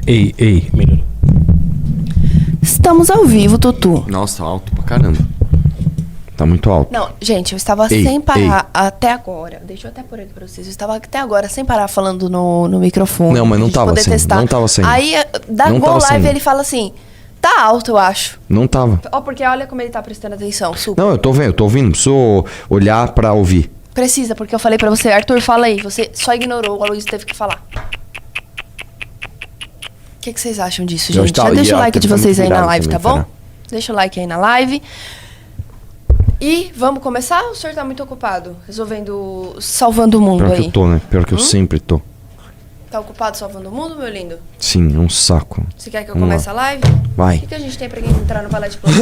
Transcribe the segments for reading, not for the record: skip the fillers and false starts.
Ei, melhorou. Estamos ao vivo, Tutu. Nossa, tá alto pra caramba. Tá muito alto. Não, gente, eu estava sem parar até agora. Deixa eu até pôr aqui pra vocês. Eu estava até agora sem parar falando no microfone. Não, mas não tava sem. Não tava sem. Aí, da Go Live, ele fala assim, tá alto, eu acho. Não tava. Ó, porque olha como ele tá prestando atenção, super. Não, eu tô vendo, não preciso olhar pra ouvir. Precisa, porque eu falei pra você, Arthur, fala aí. Você só ignorou, a Luísa teve que falar. O que vocês acham disso, gente? Já deixa o like de vocês aí na live, tá bom? Deixa o like aí na live. E vamos começar? O senhor tá muito ocupado salvando o mundo aí? Pior que eu tô, né? Pior que eu sempre tô. Tá ocupado salvando o mundo, meu lindo? Sim, é um saco. Você quer que eu comece a live? Vai. O que a gente tem pra quem entrar no Valete Plus?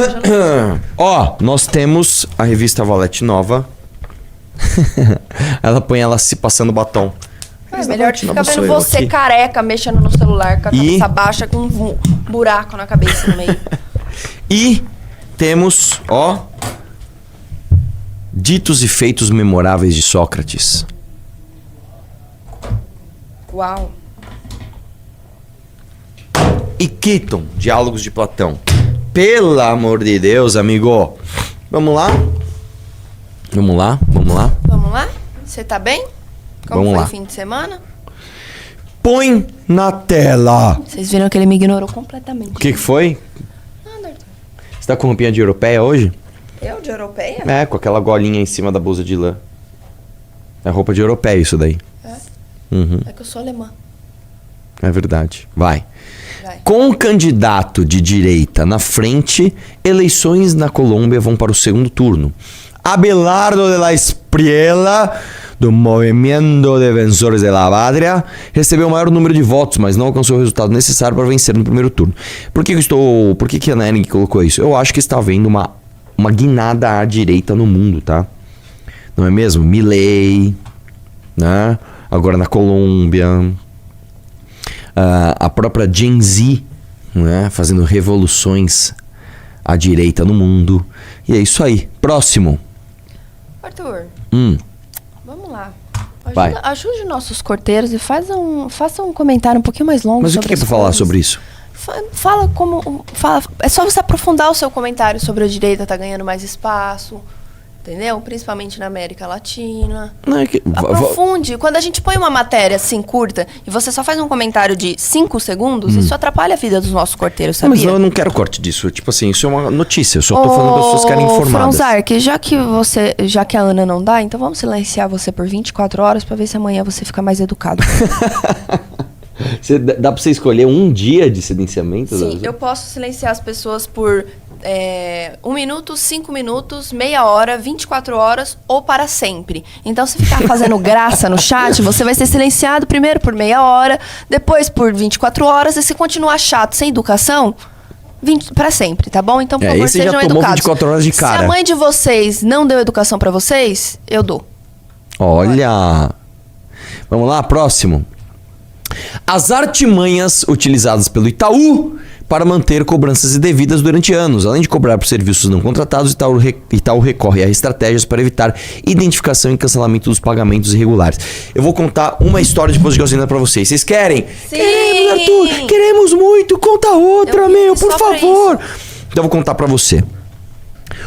Ó, nós temos a revista Valete nova. Ela põe ela se passando batom. É melhor que ficar vendo você aqui, careca, mexendo no celular, com a cabeça baixa, com um buraco na cabeça no meio. E temos, ó, ditos e feitos memoráveis de Sócrates. Uau. E Quiton, diálogos de Platão. Pelo amor de Deus, amigo. Vamos lá? Vamos lá? Vamos lá? Você tá bem? Como Vamos foi lá. o fim de semana? Põe na tela. Vocês viram que ele me ignorou completamente. O que foi? Nada, Arthur. Você tá com roupinha de europeia hoje? Eu, de europeia? É, com aquela golinha em cima da blusa de lã. É roupa de europeia isso daí. É? Uhum. É que eu sou alemã. É verdade. Vai. Com um candidato de direita na frente, eleições na Colômbia vão para o segundo turno. Abelardo de la Espriella, do Movimento de Defensores de la Pátria, recebeu o maior número de votos, mas não alcançou o resultado necessário para vencer no primeiro turno. Por que a Nering colocou isso? Eu acho que está havendo uma guinada à direita no mundo, tá? Não é mesmo? Milei, né? Agora na Colômbia, a própria Gen Z, né? Fazendo revoluções à direita no mundo. E é isso aí. Próximo. Arthur, vamos lá. Ajude nossos corteiros e faça um comentário um pouquinho mais longo. Mas o que é pra falar sobre isso? Fala. É só você aprofundar o seu comentário sobre a direita tá ganhando mais espaço. Entendeu? Principalmente na América Latina. Aprofunde. Quando a gente põe uma matéria assim curta e você só faz um comentário de 5 segundos, isso atrapalha a vida dos nossos corteiros, sabia? Mas eu não quero corte disso. Tipo assim, isso é uma notícia. Eu só tô falando que as pessoas querem informadas. Franzark, já que a Ana não dá, então vamos silenciar você por 24 horas pra ver se amanhã você fica mais educado. Dá pra você escolher um dia de silenciamento? Sim, eu posso silenciar as pessoas por 1 minuto, 5 minutos, meia hora, 24 horas ou para sempre. Então, se ficar fazendo graça no chat, você vai ser silenciado primeiro por meia hora, depois por 24 horas, e se continuar chato, sem educação, para sempre, tá bom? Então, por favor, sejam já tomou educados. 24 horas de cara. Se a mãe de vocês não deu educação para vocês, eu dou. Olha! Vamos lá, próximo. As artimanhas utilizadas pelo Itaú para manter cobranças indevidas durante anos. Além de cobrar por serviços não contratados, Itaú recorre a estratégias para evitar identificação e cancelamento dos pagamentos irregulares. Eu vou contar uma história de posto de gasolina para vocês. Vocês querem? Sim! Queremos, Arthur! Queremos muito! Conta outra, por favor! Então eu vou contar para você.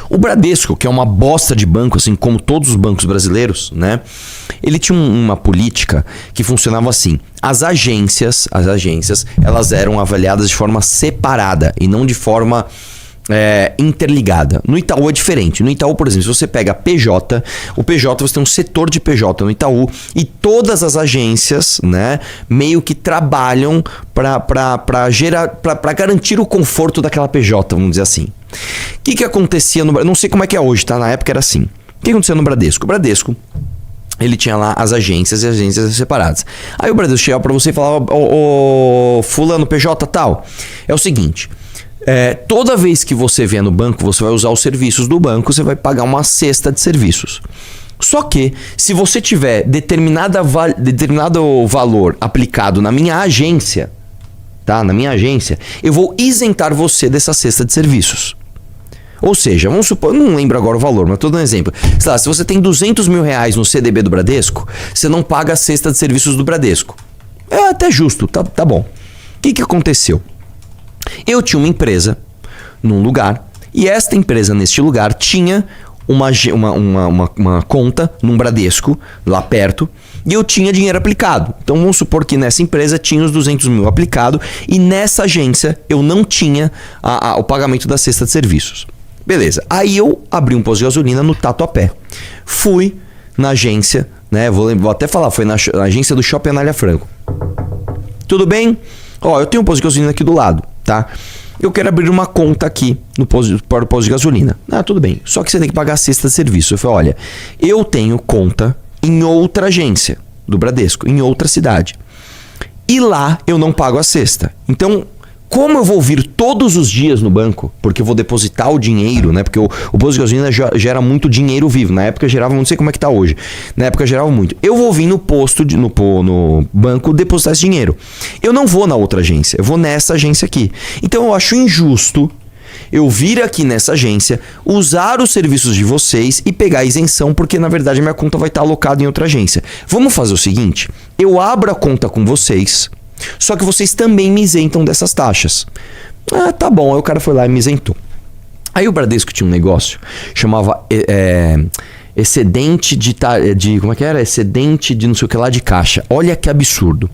O Bradesco, que é uma bosta de banco, assim como todos os bancos brasileiros, né? Ele tinha uma política que funcionava assim. As agências, elas eram avaliadas de forma separada e não de forma interligada. No Itaú é diferente. No Itaú, por exemplo, se você pega o PJ, você tem um setor de PJ no Itaú e todas as agências, né, meio que trabalham para garantir o conforto daquela PJ, vamos dizer assim. O que acontecia no Bradesco? Não sei como é que é hoje, tá? Na época era assim. O que acontecia no Bradesco? O Bradesco, ele tinha lá as agências e as agências separadas. Aí o Bradesco chegava pra você e falava: ô fulano, PJ tal, é o seguinte, toda vez que você vier no banco, você vai usar os serviços do banco, você vai pagar uma cesta de serviços. Só que, se você tiver determinado valor aplicado na minha agência, tá? Na minha agência, eu vou isentar você dessa cesta de serviços. Ou seja, vamos supor, eu não lembro agora o valor, mas estou dando um exemplo. Sei lá, se você tem 200 mil reais no CDB do Bradesco, você não paga a cesta de serviços do Bradesco. É até justo, tá bom. que aconteceu? Eu tinha uma empresa num lugar e esta empresa neste lugar tinha uma conta num Bradesco lá perto e eu tinha dinheiro aplicado. Então vamos supor que nessa empresa tinha os 200 mil aplicado e nessa agência eu não tinha o pagamento da cesta de serviços. Beleza, aí eu abri um posto de gasolina no Tatuapé. Fui na agência, né? Vou até falar, foi na agência do Shopping Anália Franco. Tudo bem? Ó, eu tenho um posto de gasolina aqui do lado, tá? Eu quero abrir uma conta aqui para o posto de gasolina. Ah, tudo bem. Só que você tem que pagar a cesta de serviço. Eu falei, olha, eu tenho conta em outra agência do Bradesco, em outra cidade. E lá eu não pago a cesta. Então, como eu vou vir todos os dias no banco, porque eu vou depositar o dinheiro, né? Porque o posto de gasolina gera muito dinheiro vivo. Na época gerava, não sei como é que tá hoje. Na época gerava muito. Eu vou vir no posto, no banco, depositar esse dinheiro. Eu não vou na outra agência, eu vou nessa agência aqui. Então eu acho injusto eu vir aqui nessa agência, usar os serviços de vocês e pegar a isenção, porque na verdade a minha conta vai estar alocada em outra agência. Vamos fazer o seguinte, eu abro a conta com vocês, só que vocês também me isentam dessas taxas. Ah, tá bom. Aí o cara foi lá e me isentou. Aí o Bradesco tinha um negócio, chamava excedente de como é que era? Excedente de não sei o que lá de caixa. Olha que absurdo.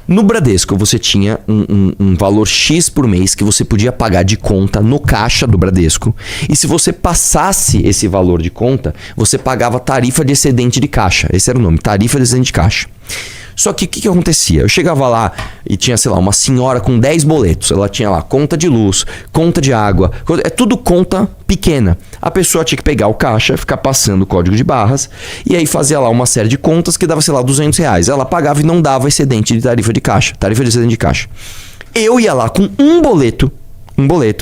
No Bradesco você tinha um valor X por mês que você podia pagar de conta no caixa do Bradesco. E se você passasse esse valor de conta, você pagava tarifa de excedente de caixa. Esse era o nome, tarifa de excedente de caixa. Só que o que acontecia? Eu chegava lá e tinha, sei lá, uma senhora com 10 boletos. Ela tinha lá conta de luz, conta de água. É tudo conta pequena. A pessoa tinha que pegar o caixa, ficar passando o código de barras. E aí fazia lá uma série de contas que dava, sei lá, R$200. Ela pagava e não dava excedente de tarifa de caixa. Tarifa de excedente de caixa. Eu ia lá com um boleto,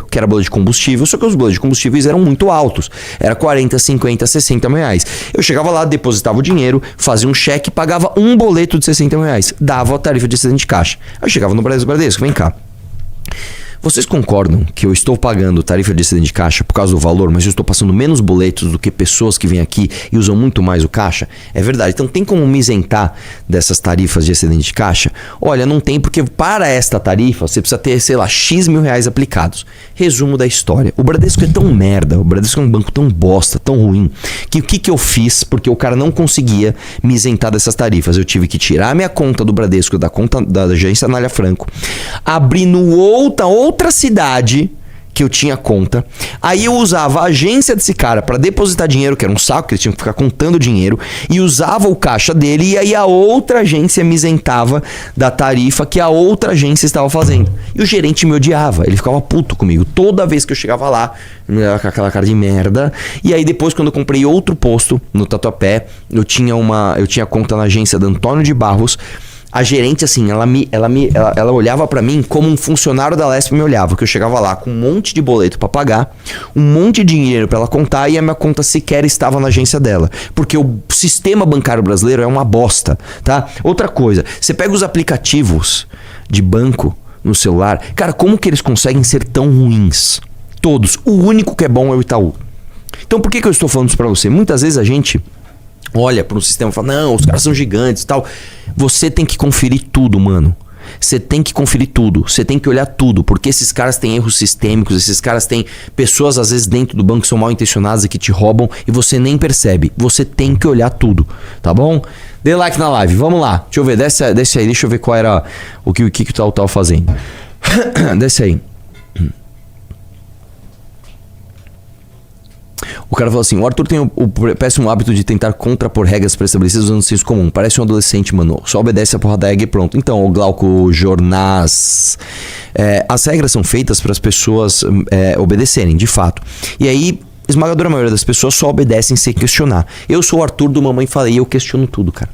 que era boleto de combustível, só que os boletos de combustíveis eram muito altos. Era 40, 50, 60 mil reais. Eu chegava lá, depositava o dinheiro, fazia um cheque, pagava um boleto de 60 mil reais. Dava a tarifa de excedente de caixa. Aí eu chegava no Bradesco, vem cá. Vocês concordam que eu estou pagando tarifa de excedente de caixa por causa do valor, mas eu estou passando menos boletos do que pessoas que vêm aqui e usam muito mais o caixa? É verdade. Então tem como me isentar dessas tarifas de excedente de caixa? Olha, não tem, porque para esta tarifa você precisa ter, sei lá, X mil reais aplicados. Resumo da história. O Bradesco é tão merda, o Bradesco é um banco tão bosta, tão ruim, que o que eu fiz, porque o cara não conseguia me isentar dessas tarifas, eu tive que tirar a minha conta do Bradesco, da conta da agência Anália Franco, abrir no outra cidade que eu tinha conta. Aí eu usava a agência desse cara para depositar dinheiro, que era um saco, que eles tinham que ficar contando dinheiro, e usava o caixa dele, e aí a outra agência me isentava da tarifa que a outra agência estava fazendo. E o gerente me odiava, ele ficava puto comigo. Toda vez que eu chegava lá, me dava com aquela cara de merda. E aí depois, quando eu comprei outro posto no Tatuapé, eu tinha conta na agência da Antônio de Barros. A gerente, assim, ela olhava pra mim como um funcionário da Lesp me olhava, que eu chegava lá com um monte de boleto pra pagar, um monte de dinheiro pra ela contar e a minha conta sequer estava na agência dela. Porque o sistema bancário brasileiro é uma bosta, tá? Outra coisa, você pega os aplicativos de banco no celular, cara, como que eles conseguem ser tão ruins? Todos. O único que é bom é o Itaú. Então por que eu estou falando isso pra você? Muitas vezes a gente olha para um sistema e fala, não, os caras são gigantes e tal. Você tem que conferir tudo, mano. Você tem que conferir tudo. Você tem que olhar tudo. Porque esses caras têm erros sistêmicos. Esses caras têm pessoas, às vezes, dentro do banco que são mal intencionadas e que te roubam. E você nem percebe. Você tem que olhar tudo. Tá bom? Dê like na live. Vamos lá. Deixa eu ver. Desce aí. Deixa eu ver qual era o que o tal tava fazendo. Desce aí. O cara falou assim, o Arthur tem o péssimo hábito de tentar contrapor regras pré-estabelecidas usando senso comum. Parece um adolescente, mano. Só obedece a porra da regra e pronto. Então, o Glauco Jornaz, as regras são feitas para as pessoas obedecerem, de fato. E aí, esmagadora maioria das pessoas só obedecem sem questionar. Eu sou o Arthur do Mamãe Falei e eu questiono tudo, cara.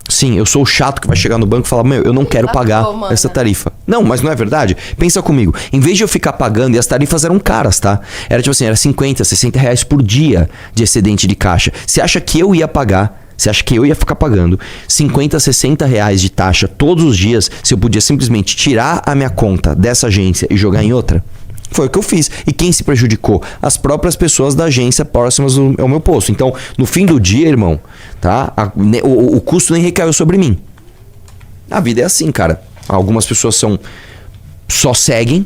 Sim, eu sou o chato que vai chegar no banco e falar, meu, eu não quero pagar essa tarifa. Não, mas não é verdade? Pensa comigo. Em vez de eu ficar pagando, e as tarifas eram caras, tá? Era tipo assim, era 50, 60 reais por dia de excedente de caixa. Você acha que eu ia pagar? Você acha que eu ia ficar pagando 50, 60 reais de taxa todos os dias se eu podia simplesmente tirar a minha conta dessa agência e jogar em outra? Foi o que eu fiz. E quem se prejudicou? As próprias pessoas da agência próximas ao meu posto. Então, no fim do dia, irmão, tá? O custo nem recaiu sobre mim. A vida é assim, cara. Algumas pessoas são só seguem,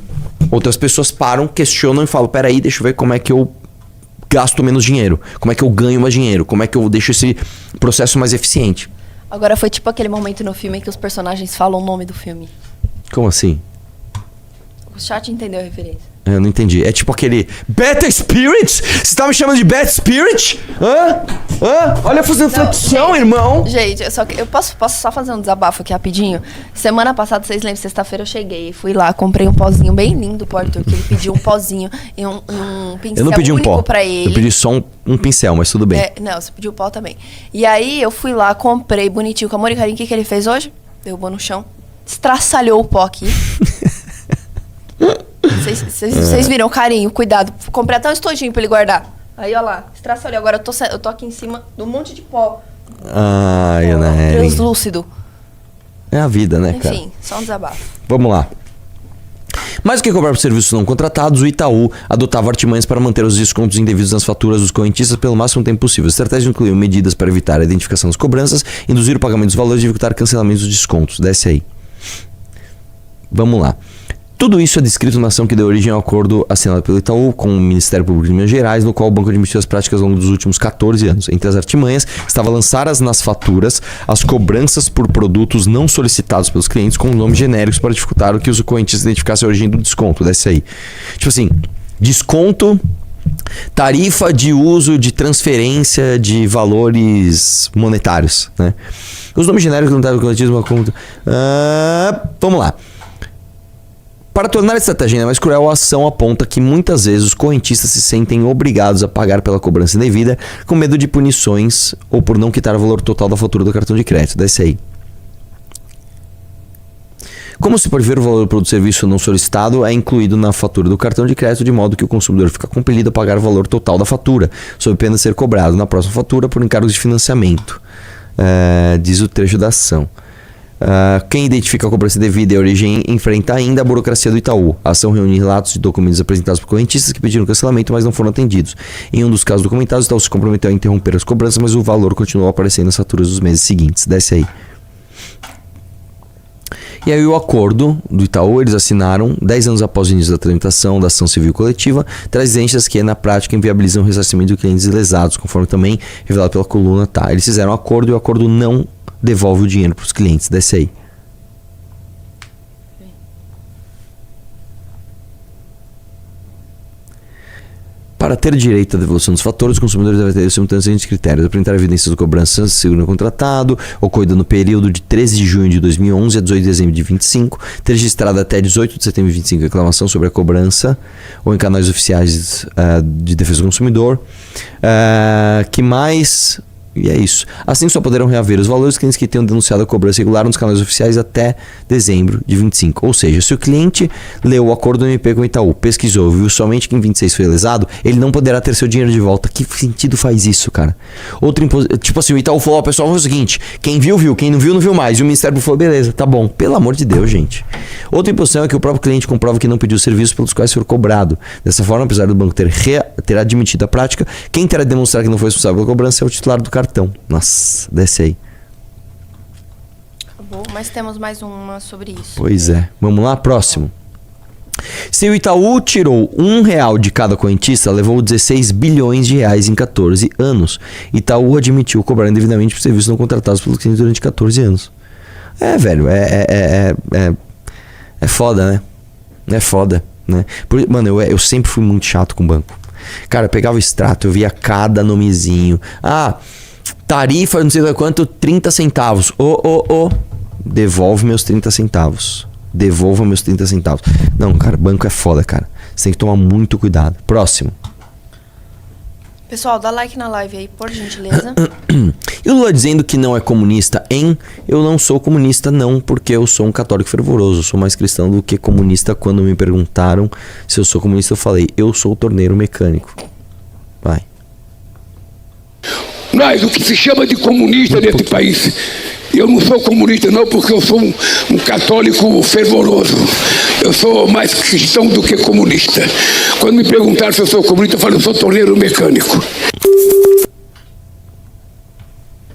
outras pessoas param, questionam e falam, peraí, deixa eu ver como é que eu gasto menos dinheiro, como é que eu ganho mais dinheiro, como é que eu deixo esse processo mais eficiente. Agora foi tipo aquele momento no filme em que os personagens falam o nome do filme. Como assim? O chat entendeu a referência. Eu não entendi. É tipo aquele Beta Spirit? Você tá me chamando de Beta Spirit? Olha, fazendo flexão, irmão. Gente, eu posso só fazer um desabafo aqui rapidinho? Semana passada, vocês lembram, sexta-feira eu cheguei, fui lá, comprei um pozinho bem lindo pro Arthur, que ele pediu um pozinho e um pincel eu não pedi um pó pra ele. Eu pedi só um pincel, mas tudo bem. Não, você pediu pó também. E aí eu fui lá, comprei bonitinho com amor e carinho. O que ele fez hoje? Derrubou no chão, estraçalhou o pó aqui. Vocês viram o carinho, cuidado. Comprei até um estojinho pra ele guardar. Aí, ó lá, estraçalhou. Agora eu tô aqui em cima de um monte de pó. Ai, Ana translúcido. É a vida, né, cara? Enfim, só um desabafo. Vamos lá. Mais do que cobrar por serviços não contratados, o Itaú adotava artimanhas para manter os descontos indevidos nas faturas dos correntistas pelo máximo tempo possível. A estratégia incluiu medidas para evitar a identificação das cobranças, induzir o pagamento dos valores e evitar cancelamentos dos descontos. Desce aí. Vamos lá. Tudo isso é descrito na ação que deu origem ao acordo assinado pelo Itaú com o Ministério Público de Minas Gerais, no qual o banco admitiu as práticas ao longo dos últimos 14 anos. Entre as artimanhas, estava lançadas nas faturas as cobranças por produtos não solicitados pelos clientes com nomes genéricos para dificultar o que os correntistas identificassem a origem do desconto. Desce aí. Tipo assim, desconto, tarifa de uso de transferência de valores monetários, né? Os nomes genéricos não estavam correntismo. Vamos lá. Para tornar a estratégia ainda mais cruel, a ação aponta que muitas vezes os correntistas se sentem obrigados a pagar pela cobrança indevida com medo de punições ou por não quitar o valor total da fatura do cartão de crédito. Desce aí. Como se pode ver, o valor do produto ou serviço não solicitado é incluído na fatura do cartão de crédito, de modo que o consumidor fica compelido a pagar o valor total da fatura, sob pena de ser cobrado na próxima fatura por encargos de financiamento. Diz o trecho da ação. Quem identifica a cobrança devida e a origem enfrenta ainda a burocracia do Itaú. A ação reúne relatos de documentos apresentados por correntistas que pediram cancelamento, mas não foram atendidos. Em um dos casos documentados, o Itaú se comprometeu a interromper as cobranças, mas o valor continuou aparecendo nas faturas dos meses seguintes. Desce aí. E aí o acordo do Itaú, eles assinaram 10 anos após o início da tramitação da ação civil coletiva, traz exigências que na prática inviabilizam o ressarcimento de clientes lesados, conforme também revelado pela coluna. Eles fizeram um acordo e o acordo não devolve o dinheiro para os clientes. Desce aí. Para ter direito à devolução dos fatores, os consumidores devem ter simultâneos seguintes critérios: apresentar evidências de cobrança segundo contratado, ocorrida no período de 13 de junho de 2011 a 18 de dezembro de 25, ter registrado até 18 de setembro de 25 reclamação sobre a cobrança ou em canais oficiais de defesa do consumidor. Que mais... E é isso. Assim só poderão reaver os valores clientes que tenham denunciado a cobrança irregular nos canais oficiais até dezembro de 25. Ou seja, se o cliente leu o acordo do MP com o Itaú, pesquisou e viu somente que em 26 foi lesado, ele não poderá ter seu dinheiro de volta. Que sentido faz isso, cara? Tipo assim, o Itaú falou, pessoal, é o seguinte, quem viu, viu, quem não viu, não viu mais. E o Ministério falou, beleza, tá bom. Pelo amor de Deus, gente. Outra imposição é que o próprio cliente comprova que não pediu os serviços pelos quais foi cobrado. Dessa forma, apesar do banco ter admitido a prática, quem terá de demonstrar que não foi responsável pela cobrança é o titular do cartão. Nossa, desce aí. Acabou, mas temos mais uma sobre isso. Pois é. Vamos lá, próximo. Se o Itaú tirou R$1 de cada correntista, levou 16 bilhões de reais em 14 anos. Itaú admitiu cobrar indevidamente por serviços não contratados pelos clientes durante 14 anos. Velho, é foda, né? É foda, né? Mano, eu sempre fui muito chato com o banco. Cara, eu pegava o extrato, eu via cada nomezinho. Tarifa, não sei quanto, 30 centavos. Devolve meus 30 centavos. Devolva meus 30 centavos. Não, cara, banco é foda, cara. Você tem que tomar muito cuidado. Próximo. Pessoal, dá like na live aí, por gentileza. E o Lula dizendo que não é comunista eu não sou comunista não, porque eu sou um católico fervoroso. Eu sou mais cristão do que comunista. Quando me perguntaram se eu sou comunista, eu falei, eu sou torneiro mecânico. Vai. Mas o que se chama de comunista nesse país, eu não sou comunista não, porque eu sou um católico fervoroso. Eu sou mais cristão do que comunista. Quando me perguntaram se eu sou comunista, eu falo, eu sou torneiro mecânico.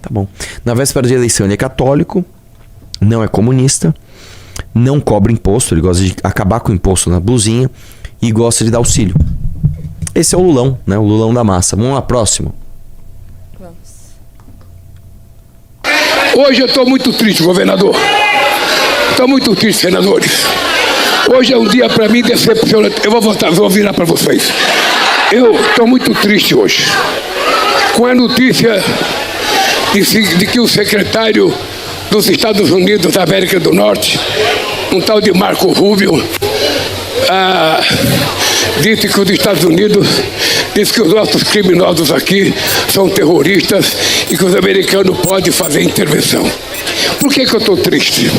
Tá bom. Na véspera de eleição ele é católico, não é comunista. não cobra imposto, ele gosta de acabar com o imposto na blusinha e gosta de dar auxílio. Esse é o Lulão, né? O Lulão da massa. Vamos lá, próximo. Hoje eu estou muito triste, governador. Estou muito triste, senadores. Hoje é um dia para mim decepcionante. Eu vou virar para vocês. Eu estou muito triste hoje com a notícia de que o secretário dos Estados Unidos da América do Norte, um tal de Marco Rubio, disse que os Estados Unidos, disse que os nossos criminosos aqui são terroristas e que os americanos podem fazer intervenção. Por que eu estou triste?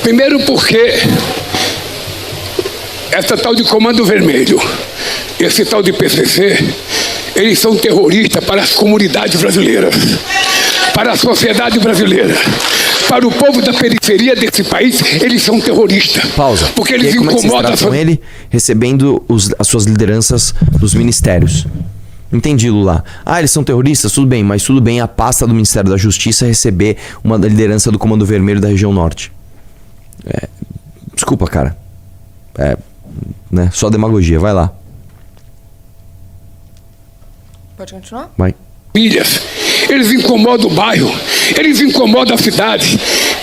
Primeiro porque essa tal de Comando Vermelho, esse tal de PCC, eles são terroristas para as comunidades brasileiras, para a sociedade brasileira. Para o povo da periferia desse país, eles são terroristas. Pausa. Porque eles incomodam. Como é que vocês tratam ele recebendo as suas lideranças dos ministérios? Entendi, Lula. Eles são terroristas? Tudo bem, mas tudo bem a pasta do Ministério da Justiça receber uma liderança do Comando Vermelho da região norte. Desculpa, cara. Né? Só demagogia. Vai lá. Pode continuar? Vai. Eles incomodam o bairro, eles incomodam a cidade,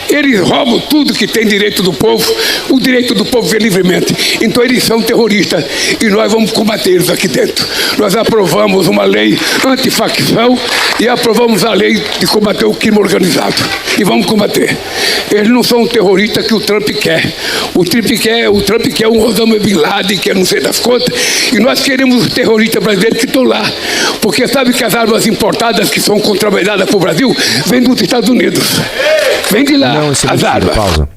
eles roubam tudo que tem direito do povo, o direito do povo ver livremente. Então eles são terroristas e nós vamos combater eles aqui dentro. Nós aprovamos uma lei antifacção e aprovamos a lei de combater o crime organizado. E vamos combater. Eles não são terroristas que o Trump quer. O Trump quer um Osama Bin Laden, que é não sei das contas, e nós queremos os terroristas brasileiros que estão lá. Porque sabe que as armas importadas que são contrabandeadas para o Brasil vêm dos Estados Unidos. Vem de lá. Não, isso é as mentira, armas. pausa.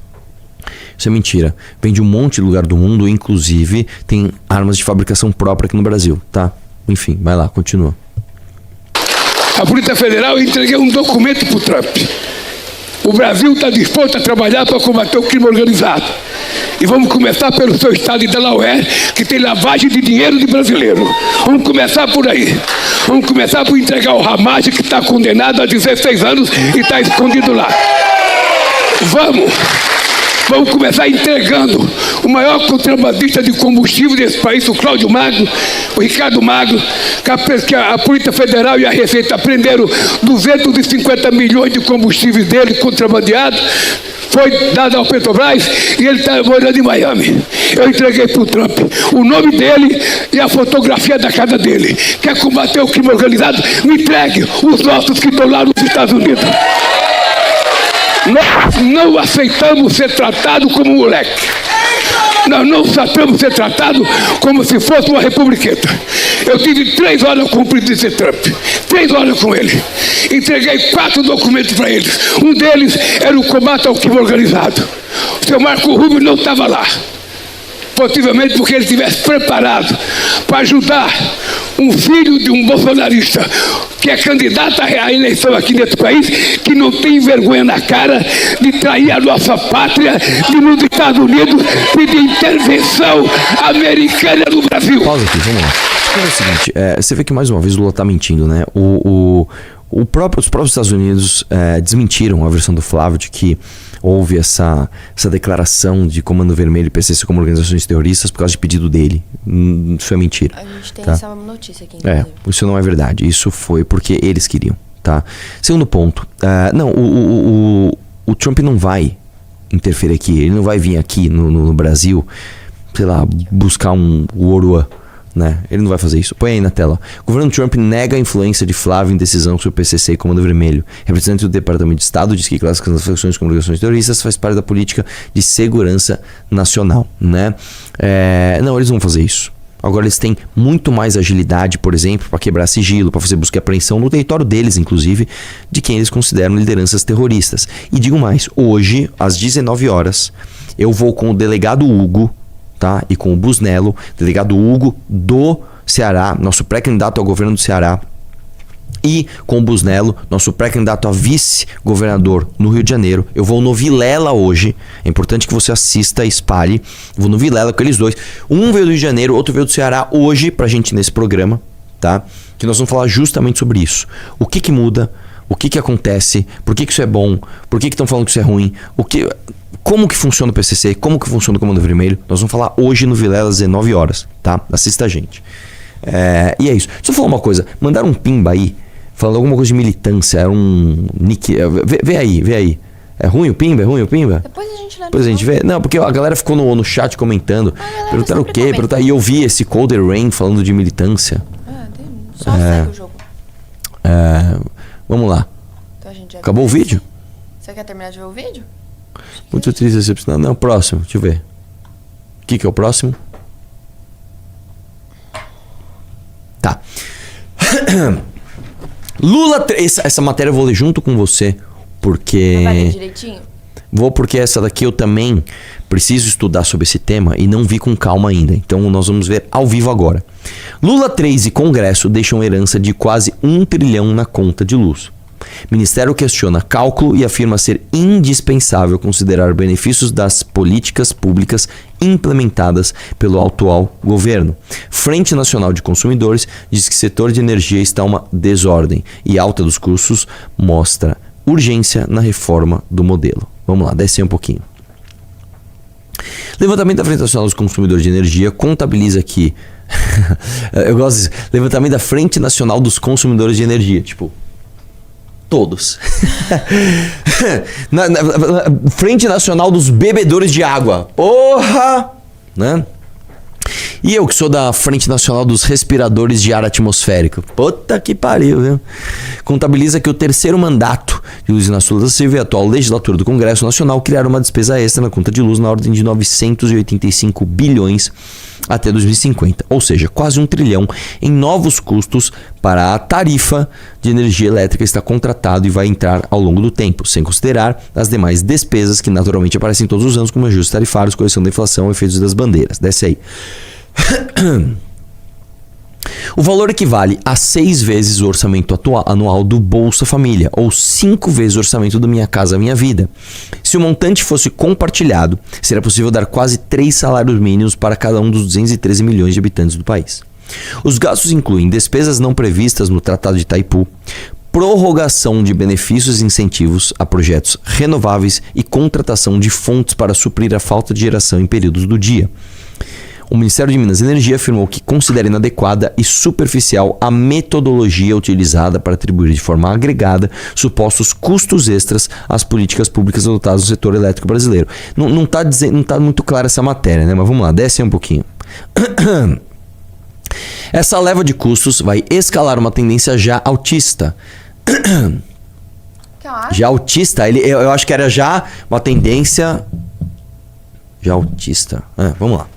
Isso é mentira. Vem de um monte de lugar do mundo, inclusive tem armas de fabricação própria aqui no Brasil, tá? Enfim, vai lá, continua. A Polícia Federal, eu entreguei um documento para o Trump. O Brasil está disposto a trabalhar para combater o crime organizado. E vamos começar pelo seu estado de Delaware, que tem lavagem de dinheiro de brasileiro. Vamos começar por aí. Vamos começar por entregar o Ramage, que está condenado a 16 anos e está escondido lá. Vamos começar entregando o maior contrabandista de combustível desse país, o Cláudio Magno, o Ricardo Magno, que a Polícia Federal e a Receita prenderam 250 milhões de combustíveis dele contrabandeado. Foi dado ao Petrobras e ele está morando em Miami. Eu entreguei para o Trump o nome dele e a fotografia da casa dele. Quer combater o crime organizado? Me entregue os nossos que estão lá nos Estados Unidos. Nós não aceitamos ser tratado como moleque. Nós não aceitamos ser tratado como se fosse uma republiqueta. Eu tive 3 horas com o presidente Trump. 3 horas com ele. Entreguei 4 documentos para eles. Um deles era o combate ao crime organizado. O seu Marco Rubio não estava lá. Possivelmente porque ele estivesse preparado para ajudar um filho de um bolsonarista que é candidato à eleição aqui nesse país, que não tem vergonha na cara de trair a nossa pátria, de nos Estados Unidos pedir intervenção americana no Brasil. Pausa aqui, vamos lá. É o seguinte, você vê que mais uma vez o Lula tá mentindo, né? Os próprios Estados Unidos desmentiram a versão do Flávio de que houve essa declaração de Comando Vermelho e PCC como organizações terroristas por causa de pedido dele. Isso é mentira. A gente tem tá? essa notícia aqui, inclusive. Isso não é verdade. Isso foi porque eles queriam, tá? Segundo ponto, o Trump não vai interferir aqui. Ele não vai vir aqui no Brasil, sei lá, buscar o Oruan. Né? Ele não vai fazer isso. Põe aí na tela. O governo Trump nega a influência de Flávio em decisão sobre o PCC e Comando Vermelho. Representante do Departamento de Estado diz que classificação das facções como organizações terroristas faz parte da política de segurança nacional, né? Não, eles vão fazer isso. Agora eles têm muito mais agilidade, por exemplo, para quebrar sigilo, para fazer busca e apreensão no território deles, inclusive, de quem eles consideram lideranças terroristas. E digo mais, hoje, às 19 horas, eu vou com o delegado Hugo, tá? E com o Busnello, delegado Hugo do Ceará, nosso pré-candidato ao governo do Ceará, e com o Busnello, nosso pré-candidato a vice-governador no Rio de Janeiro. Eu vou no Vilela hoje. É importante que você assista e espalhe. Eu vou no Vilela com eles dois. Um veio do Rio de Janeiro, outro veio do Ceará hoje pra gente nesse programa, tá? Que nós vamos falar justamente sobre isso. O que muda? O que acontece? Por que isso é bom? Por que estão falando que isso é ruim? como que funciona o PCC, como que funciona o Comando Vermelho. Nós vamos falar hoje no Vilela às 19 horas, tá? Assista a gente. E é isso. Deixa eu falar uma coisa. Mandaram um pimba aí, falando alguma coisa de militância. Era um nick... Vê aí. É ruim o pimba? Depois a gente lê. Depois a gente vê. Não, porque a galera ficou no chat comentando. Perguntaram o quê? E eu vi esse Colder Rain falando de militância. Só segue o jogo. Vamos lá. Então a gente já Acabou o vídeo? Você quer terminar de ver o vídeo? Muito triste, decepcionado. Não, próximo. Deixa eu ver. O que é o próximo? Tá. Lula... Essa matéria eu vou ler junto com você. Porque... Vai ler direitinho? Vou, porque essa daqui eu também preciso estudar sobre esse tema e não vi com calma ainda. Então nós vamos ver ao vivo agora. Lula 3 e Congresso deixam herança de quase 1 trilhão na conta de luz. Ministério questiona cálculo e afirma ser indispensável considerar benefícios das políticas públicas implementadas pelo atual governo. Frente Nacional de Consumidores diz que setor de energia está uma desordem e alta dos custos mostra urgência na reforma do modelo. Vamos lá, desce um pouquinho. Levantamento da Frente Nacional dos Consumidores de Energia contabiliza que... eu gosto disso. Levantamento da Frente Nacional dos Consumidores de Energia. Tipo... todos. Frente Nacional dos Bebedores de Água. Porra! Né? E eu que sou da Frente Nacional dos Respiradores de Ar Atmosférico. Puta que pariu, viu? Contabiliza que o terceiro mandato de Luiz Inácio Lula da Silva e a atual legislatura do Congresso Nacional criaram uma despesa extra na conta de luz na ordem de 985 bilhões até 2050. Ou seja, quase 1 trilhão em novos custos para a tarifa de energia elétrica está contratado e vai entrar ao longo do tempo, sem considerar as demais despesas que naturalmente aparecem todos os anos, como ajustes tarifários, correção da inflação, efeitos das bandeiras. Desce aí. O valor equivale a 6 vezes o orçamento anual do Bolsa Família, ou 5 vezes o orçamento do Minha Casa Minha Vida. Se o montante fosse compartilhado, seria possível dar quase 3 salários mínimos para cada um dos 213 milhões de habitantes do país. Os gastos incluem despesas não previstas no Tratado de Itaipu, prorrogação de benefícios e incentivos a projetos renováveis e contratação de fontes para suprir a falta de geração em períodos do dia. O Ministério de Minas e Energia afirmou que considera inadequada e superficial a metodologia utilizada para atribuir de forma agregada supostos custos extras às políticas públicas adotadas no setor elétrico brasileiro. Não tá muito clara essa matéria, né? Mas vamos lá, desce aí um pouquinho. Essa leva de custos vai escalar uma tendência já autista. Já autista? Eu acho que era já uma tendência... já autista. Vamos lá.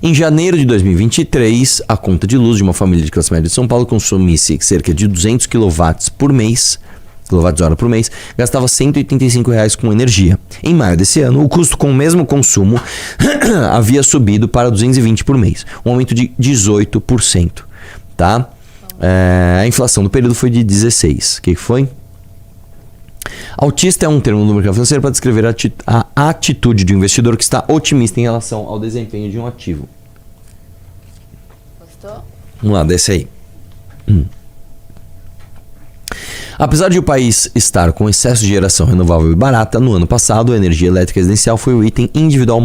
Em janeiro de 2023, a conta de luz de uma família de classe média de São Paulo consumisse cerca de 200 kWh por mês, gastava R$ 185 com energia. Em maio desse ano, o custo com o mesmo consumo havia subido para 220 por mês, um aumento de 18%. Tá? A inflação do período foi de 16%. O que foi? Autista é um termo no mercado financeiro para descrever a atitude de um investidor que está otimista em relação ao desempenho de um ativo. Gostou? Vamos lá, desce aí. Apesar de o país estar com excesso de geração renovável e barata, no ano passado a energia elétrica residencial foi o item individual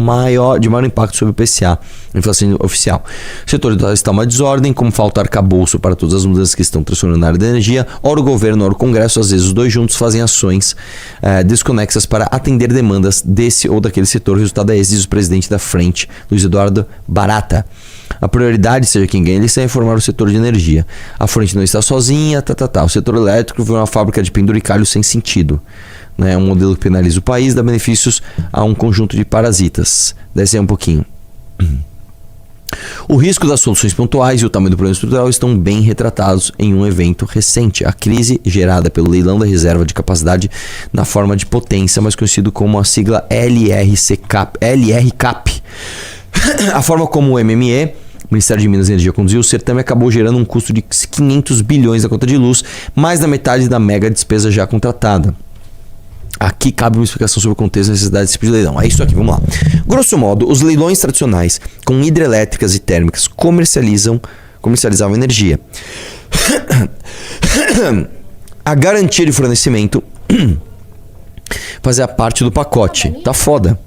de maior impacto sobre o PCA, inflação oficial. O setor está uma desordem, como falta arcabouço para todas as mudanças que estão transformando na área da energia. Ora o governo, ora o Congresso, às vezes os dois juntos fazem ações desconexas para atender demandas desse ou daquele setor. O resultado é esse, diz o presidente da frente, Luiz Eduardo Barata. A prioridade, seja quem ganha, é informar o setor de energia. A frente não está sozinha, O setor elétrico foi uma fábrica de penduricalho sem sentido. É um modelo que penaliza o país, dá benefícios a um conjunto de parasitas. Desce aí um pouquinho. O risco das soluções pontuais e o tamanho do problema estrutural estão bem retratados em um evento recente. A crise gerada pelo leilão da reserva de capacidade na forma de potência, mais conhecido como a sigla LRCAP. A forma como o MME, o Ministério de Minas e Energia, conduziu o certame acabou gerando um custo de 500 bilhões na conta de luz, mais da metade da mega despesa já contratada. Aqui cabe uma explicação sobre o contexto e necessidade desse tipo de leilão. É isso aqui, vamos lá. Grosso modo, os leilões tradicionais com hidrelétricas e térmicas comercializavam energia. A garantia de fornecimento fazer parte do pacote. Tá foda.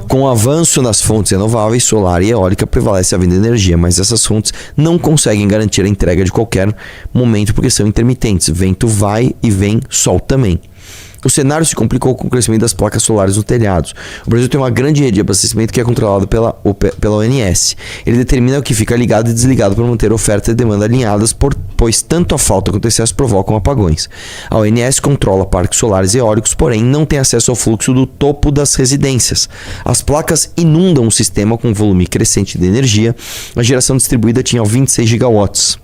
Com o avanço nas fontes renováveis, solar e eólica, prevalece a venda de energia, mas essas fontes não conseguem garantir a entrega de qualquer momento porque são intermitentes. Vento vai e vem, sol também. O cenário se complicou com o crescimento das placas solares nos telhados. O Brasil tem uma grande rede de abastecimento que é controlada pela ONS. Ele determina o que fica ligado e desligado para manter oferta e demanda alinhadas, pois tanto a falta quanto o excesso provocam apagões. A ONS controla parques solares e eólicos, porém não tem acesso ao fluxo do topo das residências. As placas inundam o sistema com volume crescente de energia. A geração distribuída tinha 26 gigawatts.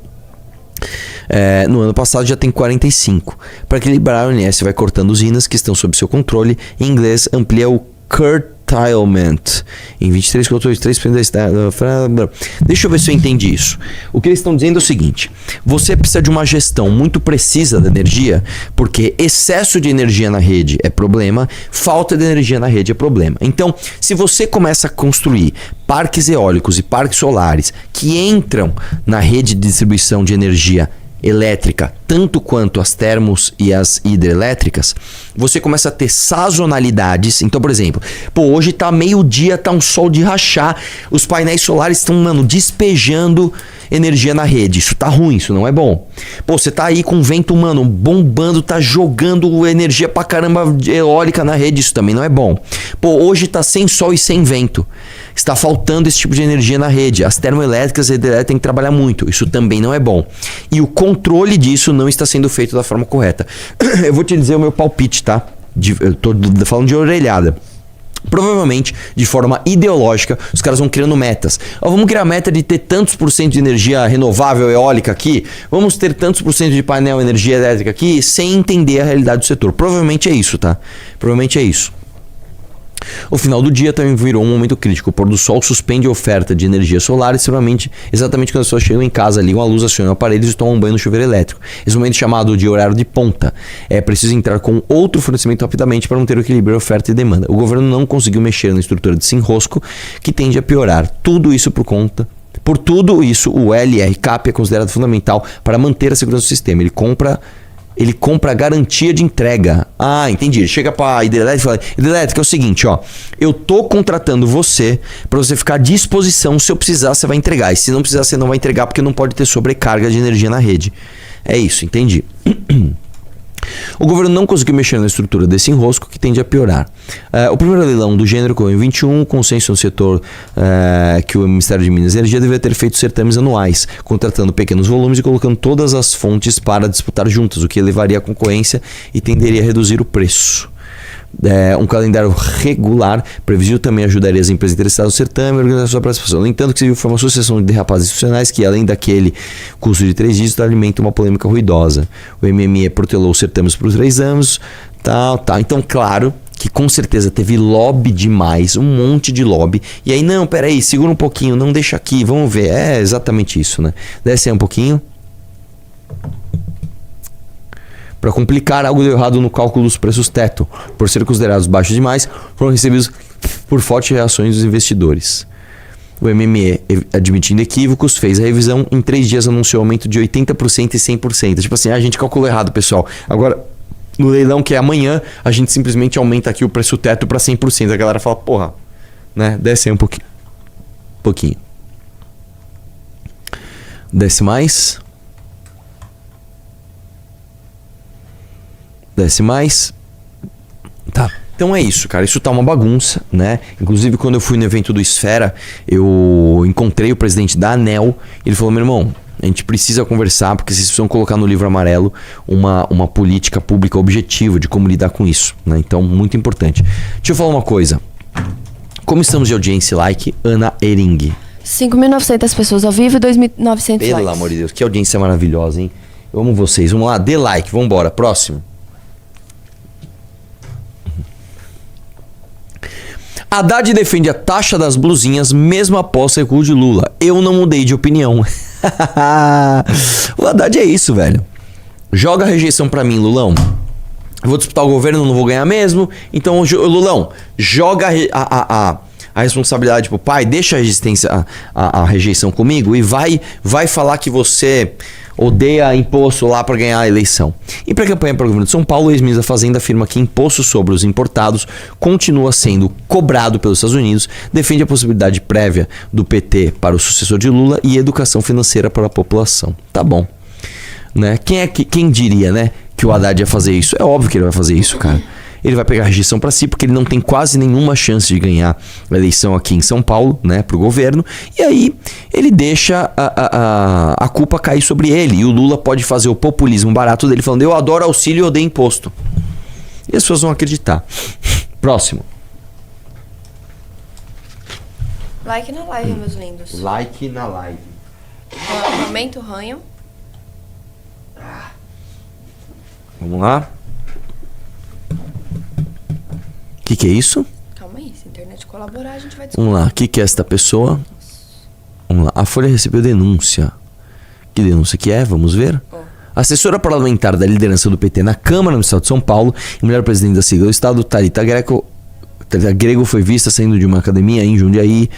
No ano passado já tem 45. Para equilibrar, a ONS vai cortando usinas que estão sob seu controle. Em inglês, amplia o curtailment em 23 Deixa eu ver se eu entendi isso. O que eles estão dizendo é o seguinte: você precisa de uma gestão muito precisa da energia, porque excesso de energia na rede é problema, falta de energia na rede é problema. Então, se você começa a construir parques eólicos e parques solares que entram na rede de distribuição de energia elétrica, tanto quanto as termos e as hidrelétricas, você começa a ter sazonalidades. Então, por exemplo, hoje tá meio-dia, tá um sol de rachar, os painéis solares estão, despejando energia na rede. Isso tá ruim, isso não é bom. Você tá aí com vento, bombando, tá jogando energia pra caramba eólica na rede, isso também não é bom. Hoje tá sem sol e sem vento. Está faltando esse tipo de energia na rede. As termoelétricas e hidrelétricas têm que trabalhar muito. Isso também não é bom. E o controle disso não está sendo feito da forma correta. Eu vou te dizer o meu palpite, tá? Eu tô falando de orelhada. Provavelmente, de forma ideológica, os caras vão criando metas. Vamos criar a meta de ter tantos por cento de energia renovável eólica aqui. Vamos ter tantos por cento de painel energia elétrica aqui, sem entender a realidade do setor. Provavelmente é isso, tá? Provavelmente é isso. O final do dia também virou um momento crítico. O pôr do sol suspende a oferta de energia solar, exatamente quando as pessoas chegam em casa, ligam a luz, acionam aparelhos e tomam banho no chuveiro elétrico. Esse momento chamado de horário de ponta. É preciso entrar com outro fornecimento rapidamente para manter o equilíbrio entre oferta e demanda. O governo não conseguiu mexer na estrutura de enrosco, que tende a piorar. Por tudo isso, o LRCAP é considerado fundamental para manter a segurança do sistema. Ele compra a garantia de entrega. Entendi. Ele chega pra hidrelétrica e fala: hidrelétrica, é o seguinte, eu tô contratando você pra você ficar à disposição. Se eu precisar, você vai entregar. E se não precisar, você não vai entregar, porque não pode ter sobrecarga de energia na rede. É isso, entendi. O governo não conseguiu mexer na estrutura desse enrosco, que tende a piorar. O primeiro leilão do gênero ocorreu em 21, consenso no setor que o Ministério de Minas e Energia deveria ter feito certames anuais, contratando pequenos volumes e colocando todas as fontes para disputar juntas, o que elevaria a concorrência e tenderia a reduzir o preço. Um calendário regular previsível também ajudaria as empresas interessadas no certame a organizar sua participação. No entanto, que se viu foi uma sucessão de derrapadas institucionais que, além daquele custo de 3 dígitos, alimenta uma polêmica ruidosa. O MME protelou os certames por 3 anos, tal. Então, claro que com certeza teve lobby demais, um monte de lobby. E aí, não, peraí, segura um pouquinho, não deixa aqui, vamos ver. É exatamente isso, né? Desce aí um pouquinho. Para complicar, algo deu errado no cálculo dos preços teto. Por ser considerados baixos demais, foram recebidos por fortes reações dos investidores. O MME, admitindo equívocos, fez a revisão. Em 3 dias anunciou aumento de 80% e 100%. Tipo assim, a gente calculou errado, pessoal. Agora, no leilão que é amanhã, a gente simplesmente aumenta aqui o preço teto para 100%. A galera fala, porra, né? Desce aí um pouquinho. Desce mais. Desce mais. Tá. Então é isso, cara. Isso tá uma bagunça, né? Inclusive, quando eu fui no evento do Esfera, eu encontrei o presidente da ANEEL. Ele falou: meu irmão, a gente precisa conversar, porque vocês precisam colocar no livro amarelo uma política pública objetiva de como lidar com isso, né? Então, muito importante. Deixa eu falar uma coisa. Como estamos de audiência e like, Ana Ering? 5.900 pessoas ao vivo e 2.900 likes. Pelo amor de Deus, que audiência maravilhosa, hein? Eu amo vocês. Vamos lá, dê like, vamos embora. Próximo. Haddad defende a taxa das blusinhas mesmo após o recuo de Lula. Eu não mudei de opinião. O Haddad é isso, velho. Joga a rejeição pra mim, Lulão. Eu vou disputar o governo, não vou ganhar mesmo. Então, Lulão, joga a responsabilidade pro pai, deixa a rejeição comigo e vai falar que você... odeia imposto lá para ganhar a eleição. E para a campanha para o governo de São Paulo, o ex-ministro da Fazenda afirma que imposto sobre os importados continua sendo cobrado pelos Estados Unidos, defende a possibilidade prévia do PT para o sucessor de Lula e educação financeira para a população. Tá bom. Né? Quem diria, né, que o Haddad ia fazer isso? É óbvio que ele vai fazer isso, cara. Ele vai pegar a rejeição para si porque ele não tem quase nenhuma chance de ganhar a eleição aqui em São Paulo, né, pro governo. E aí ele deixa a culpa cair sobre ele. E o Lula pode fazer o populismo barato dele falando: eu adoro auxílio e odeio imposto. E as pessoas vão acreditar. Próximo. Like na live, meus lindos. Like na live. Momento ranho. Vamos lá. O que é isso? Calma aí, se a internet colaborar, a gente vai descobrir. Vamos lá, o que é esta pessoa? Vamos lá, a Folha recebeu denúncia. Que denúncia que é? Vamos ver. A assessora parlamentar da liderança do PT na Câmara no Estado de São Paulo e mulher presidente da sigla do Estado, Thalita Grego, foi vista saindo de uma academia em Jundiaí,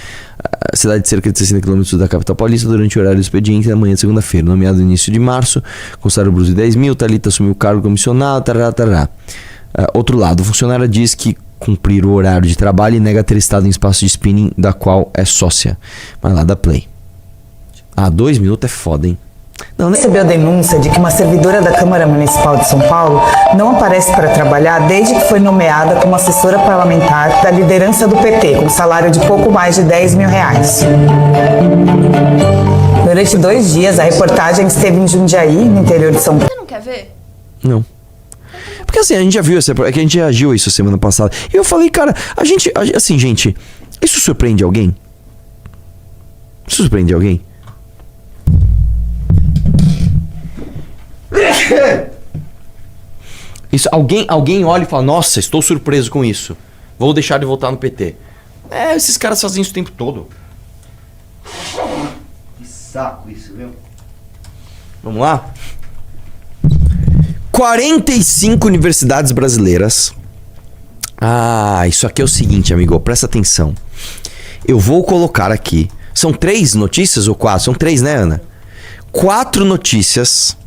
cidade de cerca de 60 km da capital paulista, durante o horário do expediente na manhã de segunda-feira. Nomeado no início de março, com salário bruto de 10 mil, Thalita assumiu o cargo comissionado, outro lado, a funcionária diz que cumprir o horário de trabalho e nega ter estado em espaço de spinning da qual é sócia. Vai lá, dá play. 2 minutos é foda, hein? Não, recebeu denúncia de que uma servidora da Câmara Municipal de São Paulo não aparece para trabalhar desde que foi nomeada como assessora parlamentar da liderança do PT, com salário de pouco mais de 10 mil reais. Durante 2 dias, a reportagem esteve em Jundiaí, no interior de São Paulo. Você não quer ver? Não. Porque assim, a gente já viu, é que a gente reagiu a isso semana passada. E eu falei, cara, assim, gente, isso surpreende alguém? Isso surpreende alguém? Isso, alguém olha e fala: nossa, estou surpreso com isso, vou deixar de votar no PT. Esses caras fazem isso o tempo todo. Que saco isso, viu? Vamos lá? 45 universidades brasileiras. Isso aqui é o seguinte, amigo, presta atenção. Eu vou colocar aqui. São 3 notícias ou 4? São 3, né, Ana? 4 notícias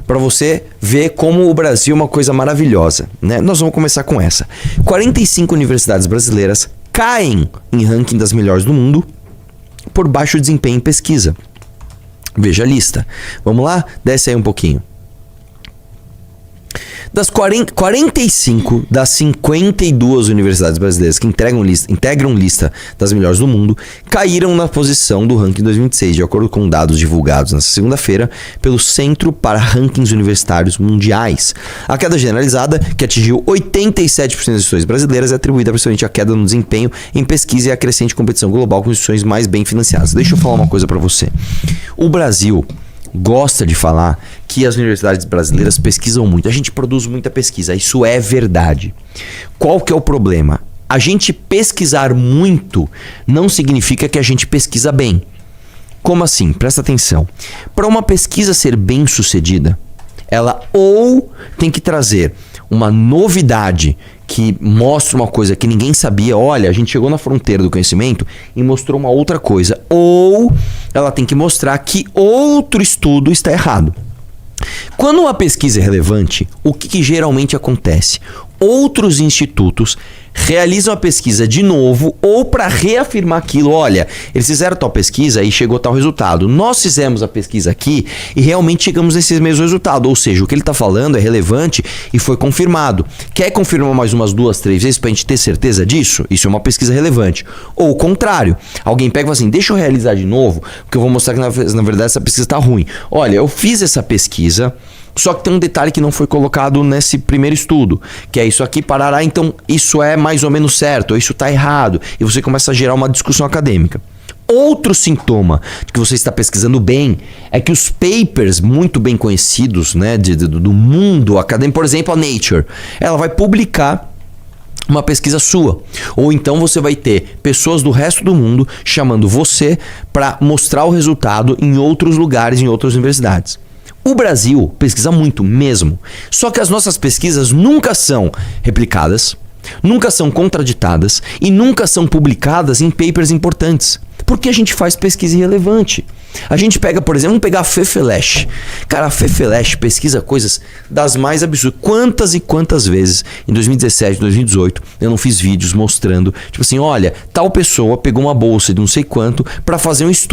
para você ver como o Brasil é uma coisa maravilhosa, né? Nós vamos começar com essa. 45 universidades brasileiras caem em ranking das melhores do mundo por baixo desempenho em pesquisa. Veja a lista. Vamos lá? Desce aí um pouquinho. Das 45 das 52 universidades brasileiras que integram lista das melhores do mundo, caíram na posição do ranking 2026, de acordo com dados divulgados nesta segunda-feira pelo Centro para Rankings Universitários Mundiais. A queda generalizada, que atingiu 87% das instituições brasileiras, é atribuída principalmente à queda no desempenho em pesquisa e à crescente competição global com instituições mais bem financiadas. Deixa eu falar uma coisa para você. O Brasil gosta de falar que as universidades brasileiras pesquisam muito. A gente produz muita pesquisa, isso é verdade. Qual que é o problema? A gente pesquisar muito não significa que a gente pesquisa bem. Como assim? Presta atenção. Para uma pesquisa ser bem sucedida, ela ou tem que trazer uma novidade que mostra uma coisa que ninguém sabia. Olha, a gente chegou na fronteira do conhecimento e mostrou uma outra coisa. Ou ela tem que mostrar que outro estudo está errado. Quando uma pesquisa é relevante, o que geralmente acontece? Outros institutos realizam a pesquisa de novo ou para reafirmar aquilo. Olha, eles fizeram tal pesquisa e chegou tal resultado. Nós fizemos a pesquisa aqui e realmente chegamos nesse mesmo resultado. Ou seja, o que ele está falando é relevante e foi confirmado. Quer confirmar mais umas 2, 3 vezes para a gente ter certeza disso? Isso é uma pesquisa relevante. Ou o contrário, alguém pega e fala assim: deixa eu realizar de novo, porque eu vou mostrar que na verdade essa pesquisa está ruim. Olha, eu fiz essa pesquisa, só que tem um detalhe que não foi colocado nesse primeiro estudo, que é isso aqui, parará, então isso é mais ou menos certo, ou isso está errado, e você começa a gerar uma discussão acadêmica. Outro sintoma de que você está pesquisando bem é que os papers muito bem conhecidos, né, do mundo acadêmico, por exemplo, a Nature, ela vai publicar uma pesquisa sua. Ou então você vai ter pessoas do resto do mundo chamando você para mostrar o resultado em outros lugares, em outras universidades. O Brasil pesquisa muito mesmo, só que as nossas pesquisas nunca são replicadas, nunca são contraditadas e nunca são publicadas em papers importantes. Porque a gente faz pesquisa irrelevante. A gente pega, por exemplo, vamos pegar a Fefeleche. Cara, a Fefeleche pesquisa coisas das mais absurdas. Quantas e quantas vezes em 2017, 2018, eu não fiz vídeos mostrando, tipo assim, olha, tal pessoa pegou uma bolsa de não sei quanto para fazer um estudo.